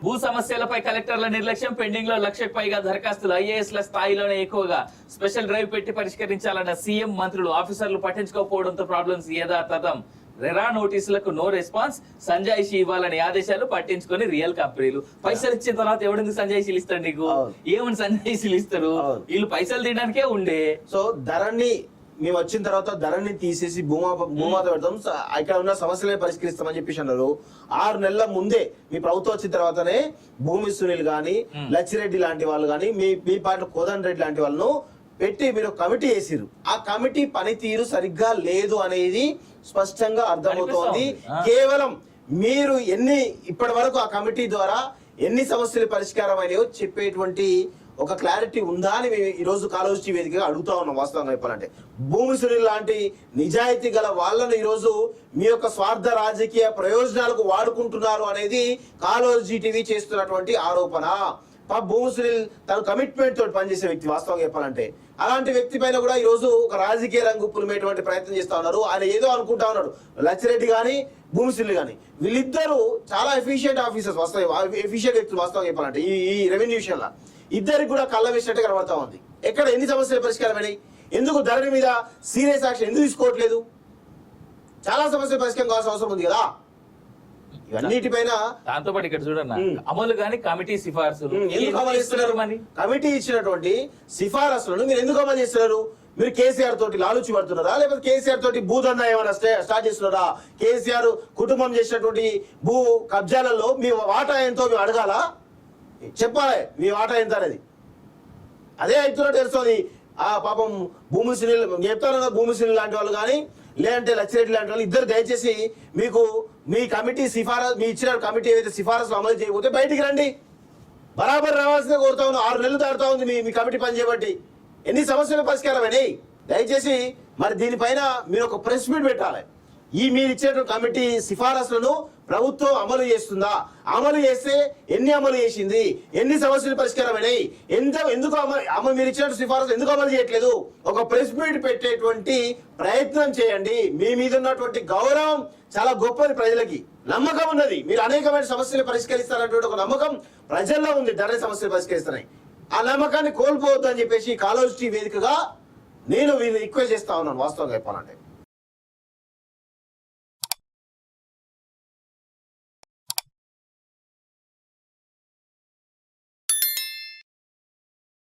భూ సమస్యలపై కలెక్టర్ల నిర్లక్ష్యం, పెండింగ్ లో 1,00,000కు పైగా దరఖాస్తులు, ఐఏఎస్ల స్థాయిలోనే ఎక్కువగా, స్పెషల్ డ్రైవ్ పెట్టి పరిష్కరించాలన్న సీఎం, మంత్రులు, ఆఫీసర్లు పట్టించుకోకపోవడంతో ప్రాబ్లమ్స్ యథాతథం. రెరా నోటీసులకు నో రెస్పాన్స్, సంజాయిషి ఇవ్వాలని ఆదేశాలు, పట్టించుకొని రియల్ కంపెనీలు. పైసలు ఇచ్చిన తర్వాత ఎవడెందుకు సంజాయిషీలు ఇస్తాడు నీకు? ఏమని సంజాయిషీలు ఇస్తారు? వీళ్ళు పైసలు తీయడానికే ఉండే. సో ధరణి మేము వచ్చిన తర్వాత ధరణి తీసేసి భూమాత పెడతాం, ఇక్కడ ఉన్న సమస్యలే పరిష్కరిస్తామని చెప్పేసి అన్నారు. 6 నెలల ముందే మీ ప్రభుత్వం వచ్చిన తర్వాతనే భూమి సునీల్ గాని, లచ్చిరెడ్డి లాంటి వాళ్ళు గాని, మీ పార్టీ కోదండ రెడ్డి లాంటి వాళ్ళను పెట్టి మీరు కమిటీ వేసిరు. ఆ కమిటీ పనితీరు సరిగ్గా లేదు అనేది స్పష్టంగా అర్థమవుతోంది. కేవలం మీరు ఇప్పటి వరకు ఆ కమిటీ ద్వారా ఎన్ని సమస్యలు పరిష్కారం అయినాయో చెప్పేటువంటి ఒక క్లారిటీ ఉందా అని మేము ఈ రోజు కాలోజీ వేదికగా అడుగుతా ఉన్నాం. వాస్తవంగా చెప్పాలంటే భూమి సునీల్ లాంటి నిజాయితీ గల వాళ్ళను ఈ రోజు మీ యొక్క స్వార్థ రాజకీయ ప్రయోజనాలకు వాడుకుంటున్నారు అనేది కాలోజీ టీవీ చేస్తున్నటువంటి ఆరోపణ. భూమి సునీల్ తను కమిట్మెంట్ తోటి పనిచేసే వ్యక్తి. వాస్తవంగా చెప్పాలంటే అలాంటి వ్యక్తి పైన కూడా ఈ రోజు ఒక రాజకీయ రంగు పులిమేటువంటి ప్రయత్నం చేస్తా ఉన్నారు. ఆయన ఏదో అనుకుంటా ఉన్నాడు. లచ్చిరెడ్డి గాని, భూమి సునీల్ గాని, వీళ్ళిద్దరూ చాలా ఎఫిషియెంట్ ఆఫీసర్స్, ఎఫిషియెంట్ వ్యక్తులు. వాస్తవంగా చెప్పాలంటే ఈ రెవెన్యూ విషయంలో ఇద్దరికి కూడా కళ్ళ వేసినట్టు కనబడతా ఉంది. ఎక్కడ ఎన్ని సమస్యలు పరిష్కారమైనాయి? ఎందుకు ధరణి మీద సీరియస్ యాక్షన్ ఎందుకు తీసుకోవట్లేదు? చాలా సమస్యలు పరిష్కారం కావాల్సిన అవసరం ఉంది కదా. ఇవన్నిటిపైన దాంతో పాటు ఇక్కడ చూడన్నా అమలు గాని కమిటీ సిఫార్సులు ఎందుకు అమలు చేస్తున్నారు? కమిటీ ఇచ్చినటువంటి సిఫారసులను మీరు ఎందుకు అమలు చేస్తున్నారు? మీరు కేసీఆర్ తోటి లాలుచి పడుతున్నారా, లేకపోతే కేసీఆర్ తోటి భూదందా ఏమైనా స్టార్ట్ చేస్తున్నారా? కేసీఆర్ కుటుంబం చేసినటువంటి భూ కబ్జాలలో మీ వాటా ఎంతో మేము అడగాల? చెప్పాలి మీ వాటా ఎంత అనేది. అదే అవుతున్నట్టు తెలుస్తుంది. ఆ పాపం భూమి సునీల్ చెప్తాను, భూమి సునీల్ లాంటి వాళ్ళు కానీ, లేదంటే లచ్చిరెడ్డి లాంటి వాళ్ళు ఇద్దరు దయచేసి మీకు మీ కమిటీ సిఫారసు, మీ ఇచ్చిన కమిటీ ఏదైతే సిఫారసులు అమలు చేయకపోతే బయటికి రండి. బరాబర్ రావాల్సిందే కోరుతా ఉన్నాం. 6 నెలలు దాడుతా ఉంది మీ కమిటీ పని చేయబట్టి. ఎన్ని సమస్యలు పరిష్కారమైనాయి? దయచేసి మరి దీనిపైన మీరు ఒక ప్రెస్ మీట్ పెట్టాలి. మీరు ఇచ్చినటువంటి కమిటీ సిఫారసులను ప్రభుత్వం అమలు చేస్తుందా? అమలు చేస్తే ఎన్ని అమలు చేసింది? ఎన్ని సమస్యలు పరిష్కారమైనాయి? ఎందుకు మీరు ఇచ్చినట్టు సిఫారసు ఎందుకు అమలు చేయట్లేదు? ఒక ప్రెస్ మీట్ పెట్టేటువంటి ప్రయత్నం చేయండి. మీ మీద ఉన్నటువంటి గౌరవం చాలా గొప్పది. ప్రజలకి నమ్మకం ఉన్నది. మీరు అనేకమైన సమస్యలు పరిష్కరిస్తారనేటువంటి ఒక నమ్మకం ప్రజల్లో ఉంది. ధరణి సమస్యలు పరిష్కరిస్తున్నాయి. ఆ నమ్మకాన్ని కోల్పోవద్దు అని చెప్పేసి కాలోజీ వేదికగా నేను రిక్వెస్ట్ చేస్తా ఉన్నాను. వాస్తవంగా చెప్పాలంటే